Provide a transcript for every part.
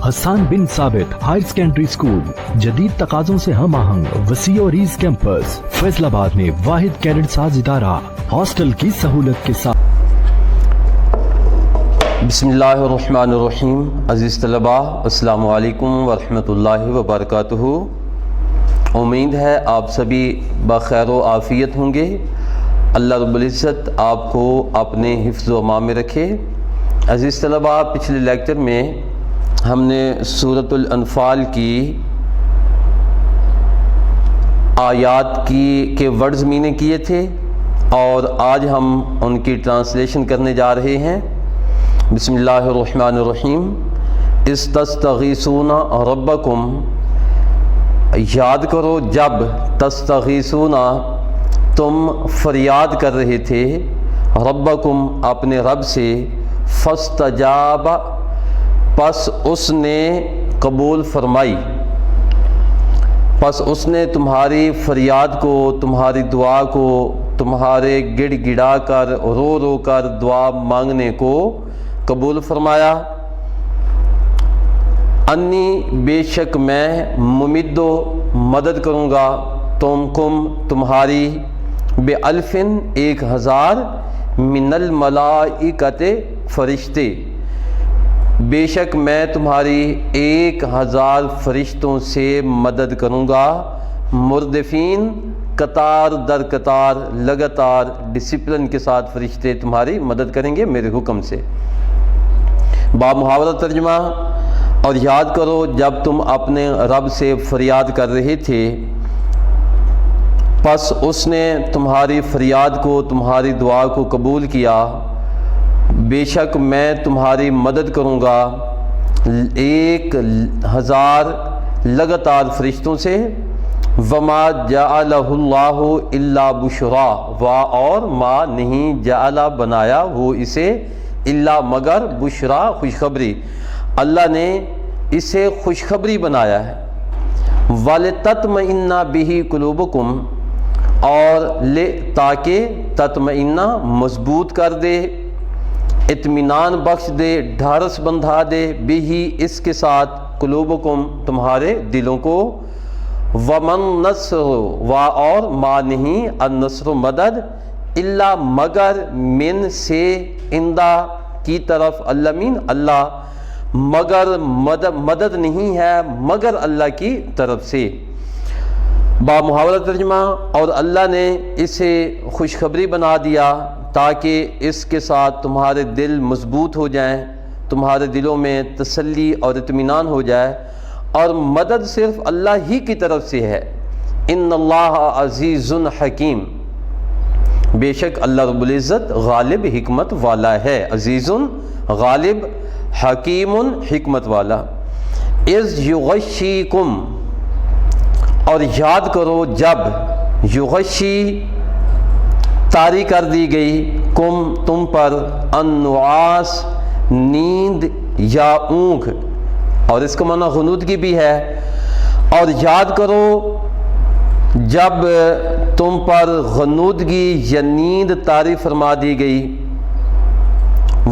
حسان بن ثابت higher secondary school, جدید تقاضوں سے ہم آہنگ وسیع و ریز کیمپس، فیصل آباد میں واحد کیڈٹ ساز ادارہ، ہاسٹل کی سہولت کے ساتھ۔ بسم اللہ الرحمن الرحیم۔ عزیز طلباء، السلام علیکم ورحمۃ اللہ وبرکاتہ۔ امید ہے آپ سبھی بخیر و عافیت ہوں گے۔ اللہ رب العزت آپ کو اپنے حفظ و امان میں رکھے۔ عزیز طلباء، پچھلے لیکچر میں ہم نے سورۃ الانفال کی آیات کے ورڈز مینے کیے تھے اور آج ہم ان کی ٹرانسلیشن کرنے جا رہے ہیں۔ بسم اللہ الرحمن الرحیم۔ اذ تستغیثون ربکم، یاد کرو جب تستغیثون تم فریاد کر رہے تھے، ربکم اپنے رب سے، فاستجاب پس اس نے قبول فرمائی، پس اس نے تمہاری فریاد کو، تمہاری دعا کو، تمہارے گڑ گڑا کر رو رو کر دعا مانگنے کو قبول فرمایا۔ انی بے شک میں ممدو مدد کروں گا تمہاری، بے الفن 1000 من الملائکت فرشتے، بے شک میں تمہاری 1000 فرشتوں سے مدد کروں گا، مردفین قطار در قطار، لگاتار ڈسپلن کے ساتھ فرشتے تمہاری مدد کریں گے میرے حکم سے۔ با محاورہ ترجمہ۔ اور یاد کرو جب تم اپنے رب سے فریاد کر رہے تھے، پس اس نے تمہاری فریاد کو، تمہاری دعا کو قبول کیا، بے شک میں تمہاری مدد کروں گا 1000 لگاتار فرشتوں سے۔ وما جعلہ اللہ الا بشرا، اور ما نہیں جعلہ بنایا وہ اسے، الا مگر بشرا خوشخبری، اللہ نے اسے خوشخبری بنایا ہے۔ وَلِتَطْمَئِنَّ بِهِ قُلُوبُكُمْ، اور تاکہ تطمئنہ مضبوط کر دے، اطمینان بخش دے، ڈھارس بندھا دے، بھی اس کے ساتھ، قلوبکم تمہارے دلوں کو، ومن نصر اور ما نہیں، النصر مدد، الا مگر، من سے اندہ کی طرف، اللمین اللہ، مگر مدد نہیں ہے مگر اللہ کی طرف سے۔ با محاورہ ترجمہ۔ اور اللہ نے اسے خوشخبری بنا دیا تاکہ اس کے ساتھ تمہارے دل مضبوط ہو جائیں، تمہارے دلوں میں تسلی اور اطمینان ہو جائے، اور مدد صرف اللہ ہی کی طرف سے ہے۔ ان اللہ عزیز حکیم، بے شک اللہ رب العزت غالب حکمت والا ہے، عزیز غالب، حکیم حکمت والا۔ اذ یغشیکم، اور یاد کرو جب، یغشی طاری کر دی گئی، کم تم پر، النعاس نیند یا اونگ، اور اس کا معنی غنودگی بھی ہے۔ اور یاد کرو جب تم پر غنودگی یا نیند طاری فرما دی گئی،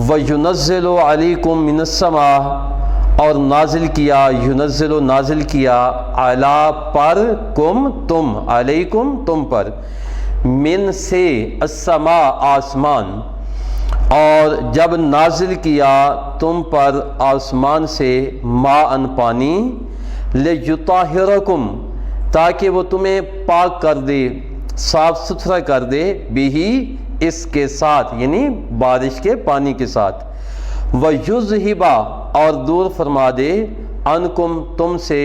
وَيُنَزِّلُ عَلَيْكُم مِّنَ السَّمَاءِ، اور نازل کیا، يُنَزِّلُ نازل کیا، عَلَىٰ پر، کم تم، علیکم تم پر، من سے، السماء آسمان، اور جب نازل کیا تم پر آسمان سے، ماءً پانی، لِيُطَهِّرَكُم، تاکہ وہ تمہیں پاک کر دے، صاف ستھرا کر دے، بھی اس کے ساتھ، یعنی بارش کے پانی کے ساتھ، وَيُذْهِبَ، اور دور فرما دے، عَنْكُم تم سے،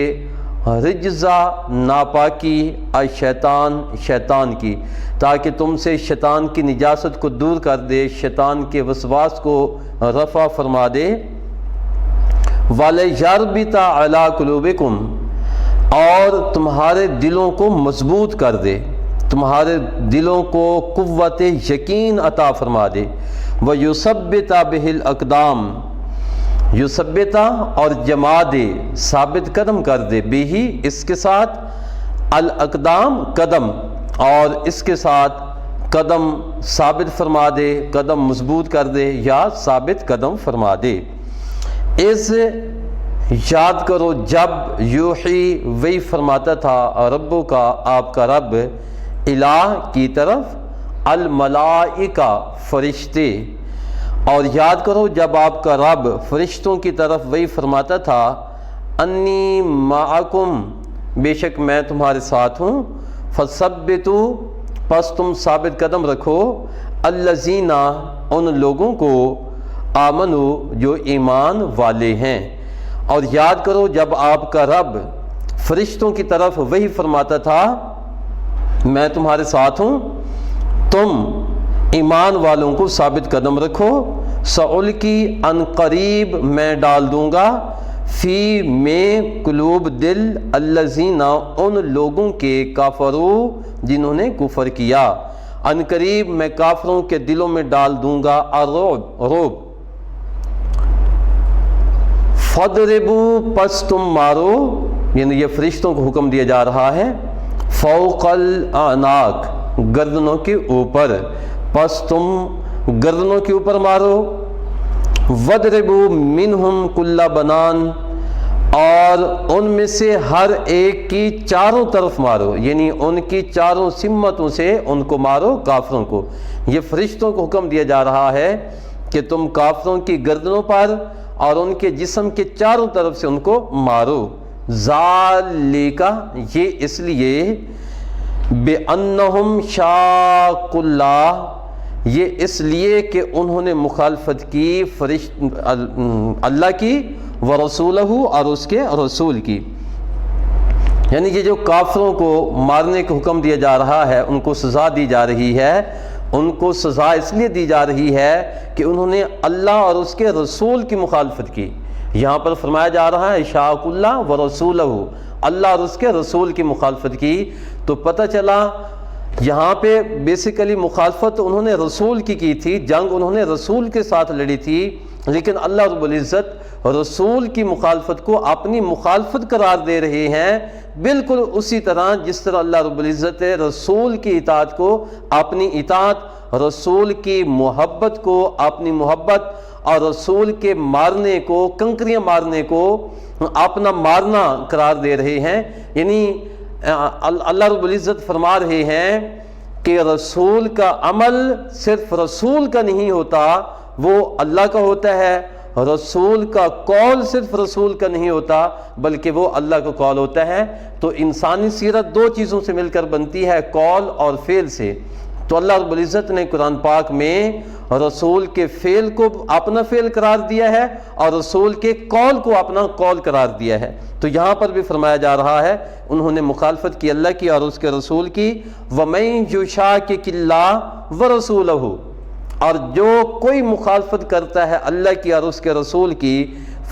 رجزا ناپاکی، الشیطان شیطان کی، تاکہ تم سے شیطان کی نجاست کو دور کر دے، شیطان کے وسواس کو رفع فرما دے، وَلِيَرْبِطَ عَلَىٰ قُلُوبِكُمْ، اور تمہارے دلوں کو مضبوط کر دے، تمہارے دلوں کو قوت یقین عطا فرما دے، وَيُثَبِّتَ بِهِ الْأَقْدَامَ، یثبت اور جما دے، ثابت قدم کر دے، بھی اس کے ساتھ، الاقدام قدم، اور اس کے ساتھ قدم ثابت فرما دے، قدم مضبوط کر دے یا ثابت قدم فرما دے۔ اس یاد کرو جب یوحی وہی فرماتا تھا ربو کا آپ کا رب الہ کی طرف الملائکہ فرشتے، اور یاد کرو جب آپ کا رب فرشتوں کی طرف وہی فرماتا تھا انی معکم، بے شک میں تمہارے ساتھ ہوں، فثبتوا، پس تم ثابت قدم رکھو، الذین، ان لوگوں کو، آمنو، جو ایمان والے ہیں۔ اور یاد کرو جب آپ کا رب فرشتوں کی طرف وہی فرماتا تھا میں تمہارے ساتھ ہوں، تم ایمان والوں کو ثابت قدم رکھو، سألقی، ان قریب میں ڈال دوں گا، فی میں قلوب، دل، الذین، ان لوگوں کے، کافرو، جنہوں نے کفر کیا، ان قریب میں کافروں کے دلوں میں ڈال دوں گا الرعب، رعب، فَاضْرِبُوا، پس تم مارو، یعنی یہ فرشتوں کو حکم دیا جا رہا ہے، فوق الاعناق، گردنوں کے اوپر، پس تم گردنوں کے اوپر مارو، وَاضْرِبُوا مِنْهُمْ كُلَّ بَنَانٍ، اور ان میں سے ہر ایک کی چاروں طرف مارو، یعنی ان کی چاروں سمتوں سے ان کو مارو، کافروں کو۔ یہ فرشتوں کو حکم دیا جا رہا ہے کہ تم کافروں کی گردنوں پر اور ان کے جسم کے چاروں طرف سے ان کو مارو۔ ذالک، یہ اس لیے، بِأَنَّهُمْ شَاقُّوا اللَّهَ، یہ اس لیے کہ انہوں نے مخالفت کی اللہ کی، ورسولہ، اور اس کے رسول کی۔ یعنی یہ جو کافروں کو مارنے کا حکم دیا جا رہا ہے، ان کو سزا دی جا رہی ہے، ان کو سزا اس لیے دی جا رہی ہے کہ انہوں نے اللہ اور اس کے رسول کی مخالفت کی۔ یہاں پر فرمایا جا رہا ہے شاق اللہ ورسولہ، اللہ اور اس کے رسول کی مخالفت کی، تو پتہ چلا یہاں پہ بیسیکلی مخالفت انہوں نے رسول کی تھی، جنگ انہوں نے رسول کے ساتھ لڑی تھی، لیکن اللہ رب العزت رسول کی مخالفت کو اپنی مخالفت قرار دے رہے ہیں، بالکل اسی طرح جس طرح اللہ رب العزت رسول کی اطاعت کو اپنی اطاعت، رسول کی محبت کو اپنی محبت، اور رسول کے مارنے کو، کنکریاں مارنے کو اپنا مارنا قرار دے رہے ہیں۔ یعنی اللہ رب العزت فرما رہے ہیں کہ رسول کا عمل صرف رسول کا نہیں ہوتا، وہ اللہ کا ہوتا ہے، رسول کا قول صرف رسول کا نہیں ہوتا بلکہ وہ اللہ کا قول ہوتا ہے۔ تو انسانی سیرت دو چیزوں سے مل کر بنتی ہے، قول اور فعل سے۔ تو اللہ رب العزت نے قرآن پاک میں رسول کے فعل کو اپنا فعل قرار دیا ہے اور رسول کے قول کو اپنا قول قرار دیا ہے۔ تو یہاں پر بھی فرمایا جا رہا ہے انہوں نے مخالفت کی اللہ کی اور اس کے رسول کی، وَمَن يُشَاقِقِ اللَّهَ وَرَسُولَهُ، اور جو کوئی مخالفت کرتا ہے اللہ کی اور اس کے رسول کی،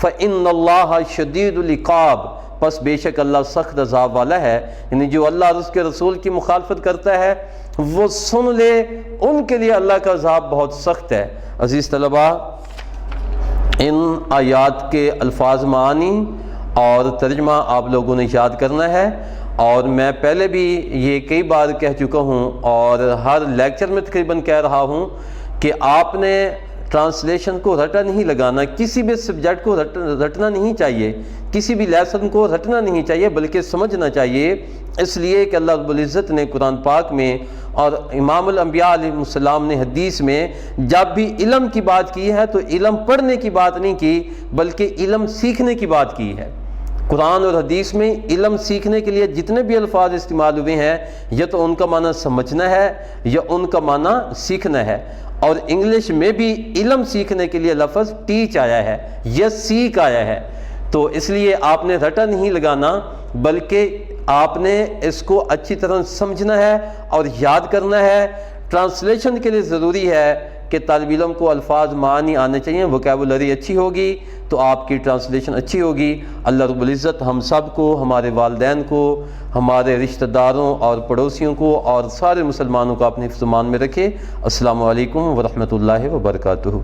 فَإِنَّ اللَّهَ شَدِيدُ الْعِقَابِ، پس بے شک اللہ سخت عذاب والا ہے۔ یعنی جو اللہ اور اس کے رسول کی مخالفت کرتا ہے وہ سن لے، ان کے لیے اللہ کا عذاب بہت سخت ہے۔ عزیز طلباء، ان آیات کے الفاظ معانی اور ترجمہ آپ لوگوں نے یاد کرنا ہے، اور میں پہلے بھی یہ کئی بار کہہ چکا ہوں اور ہر لیکچر میں تقریباً کہہ رہا ہوں کہ آپ نے ٹرانسلیشن کو رٹا نہیں لگانا، کسی بھی سبجیکٹ کو رٹنا نہیں چاہیے، کسی بھی لیسن کو رٹنا نہیں چاہیے بلکہ سمجھنا چاہیے، اس لیے کہ اللہ رب العزت نے قرآن پاک میں اور امام الانبیاء علیہ السلام نے حدیث میں جب بھی علم کی بات کی ہے تو علم پڑھنے کی بات نہیں کی بلکہ علم سیکھنے کی بات کی ہے۔ قرآن اور حدیث میں علم سیکھنے کے لیے جتنے بھی الفاظ استعمال ہوئے ہیں یا تو ان کا معنی سمجھنا ہے یا ان کا معنی سیکھنا ہے، اور انگلش میں بھی علم سیکھنے کے لیے لفظ ٹیچ آیا ہے یا سیکھ آیا ہے۔ تو اس لیے آپ نے رٹا نہیں لگانا بلکہ آپ نے اس کو اچھی طرح سمجھنا ہے اور یاد کرنا ہے۔ ٹرانسلیشن کے لیے ضروری ہے کہ طالب علم کو الفاظ معانی آنے چاہیے، ووکیبولری اچھی ہوگی تو آپ کی ٹرانسلیشن اچھی ہوگی۔ اللہ رب العزت ہم سب کو، ہمارے والدین کو، ہمارے رشتہ داروں اور پڑوسیوں کو اور سارے مسلمانوں کو اپنے حفظ و امان میں رکھے۔ السلام علیکم ورحمۃ اللہ وبرکاتہ۔